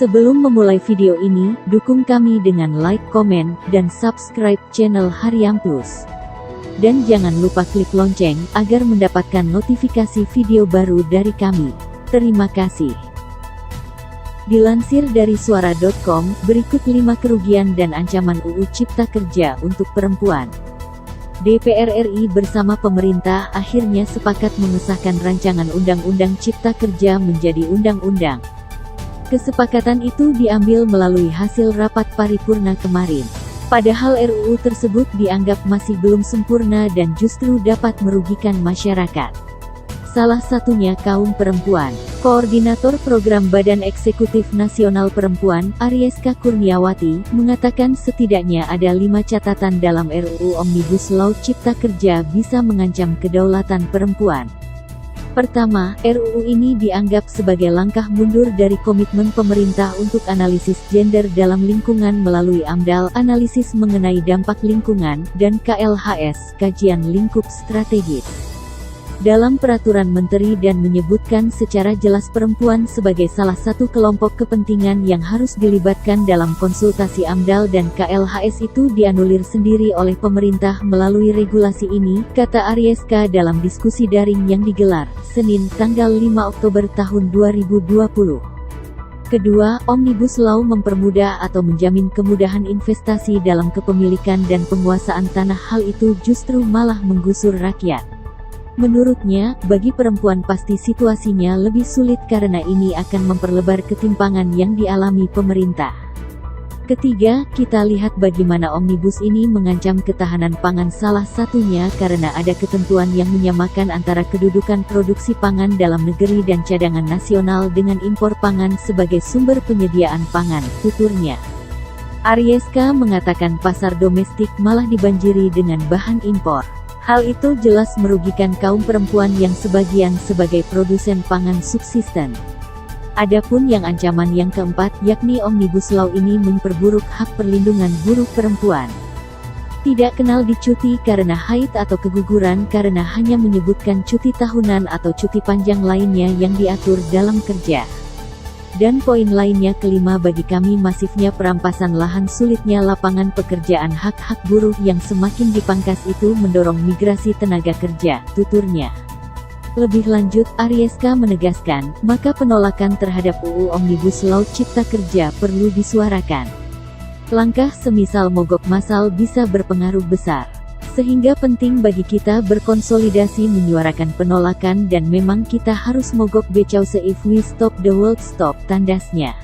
Sebelum memulai video ini, dukung kami dengan like, komen, dan subscribe channel Hariam Plus. Dan jangan lupa klik lonceng, agar mendapatkan notifikasi video baru dari kami. Terima kasih. Dilansir dari suara.com, berikut 5 kerugian dan ancaman UU Cipta Kerja untuk perempuan. DPR RI bersama pemerintah akhirnya sepakat mengesahkan rancangan Undang-Undang Cipta Kerja menjadi undang-undang. Kesepakatan itu diambil melalui hasil rapat paripurna kemarin. Padahal RUU tersebut dianggap masih belum sempurna dan justru dapat merugikan masyarakat. Salah satunya kaum perempuan. Koordinator Program Badan Eksekutif Nasional Perempuan, Arieska Kurniawati, mengatakan setidaknya ada 5 catatan dalam RUU Omnibus Law Cipta Kerja bisa mengancam kedaulatan perempuan. Pertama, RUU ini dianggap sebagai langkah mundur dari komitmen pemerintah untuk analisis gender dalam lingkungan melalui AMDAL, analisis mengenai dampak lingkungan, dan KLHS, kajian lingkup strategis. Dalam peraturan menteri dan menyebutkan secara jelas perempuan sebagai salah satu kelompok kepentingan yang harus dilibatkan dalam konsultasi AMDAL dan KLHS itu dianulir sendiri oleh pemerintah melalui regulasi ini, kata Arieska dalam diskusi daring yang digelar, Senin, tanggal 5 Oktober tahun 2020. Kedua, Omnibus Law mempermudah atau menjamin kemudahan investasi dalam kepemilikan dan penguasaan tanah, hal itu justru malah menggusur rakyat. Menurutnya, bagi perempuan pasti situasinya lebih sulit karena ini akan memperlebar ketimpangan yang dialami pemerintah. Ketiga, kita lihat bagaimana Omnibus ini mengancam ketahanan pangan, salah satunya karena ada ketentuan yang menyamakan antara kedudukan produksi pangan dalam negeri dan cadangan nasional dengan impor pangan sebagai sumber penyediaan pangan, tuturnya. Arieska mengatakan pasar domestik malah dibanjiri dengan bahan impor. Hal itu jelas merugikan kaum perempuan yang sebagian sebagai produsen pangan subsisten. Adapun yang ancaman yang keempat, yakni Omnibus Law ini memperburuk hak perlindungan buruh perempuan. Tidak kenal dicuti karena haid atau keguguran karena hanya menyebutkan cuti tahunan atau cuti panjang lainnya yang diatur dalam kerja. Dan poin lainnya kelima, bagi kami masifnya perampasan lahan, sulitnya lapangan pekerjaan, hak-hak buruh yang semakin dipangkas itu mendorong migrasi tenaga kerja, tuturnya. Lebih lanjut, Arieska menegaskan, maka penolakan terhadap UU Omnibus Law Cipta Kerja perlu disuarakan. Langkah semisal mogok massal bisa berpengaruh besar. Sehingga penting bagi kita berkonsolidasi menyuarakan penolakan dan memang kita harus mogok becau, if we stop the world stop, tandasnya.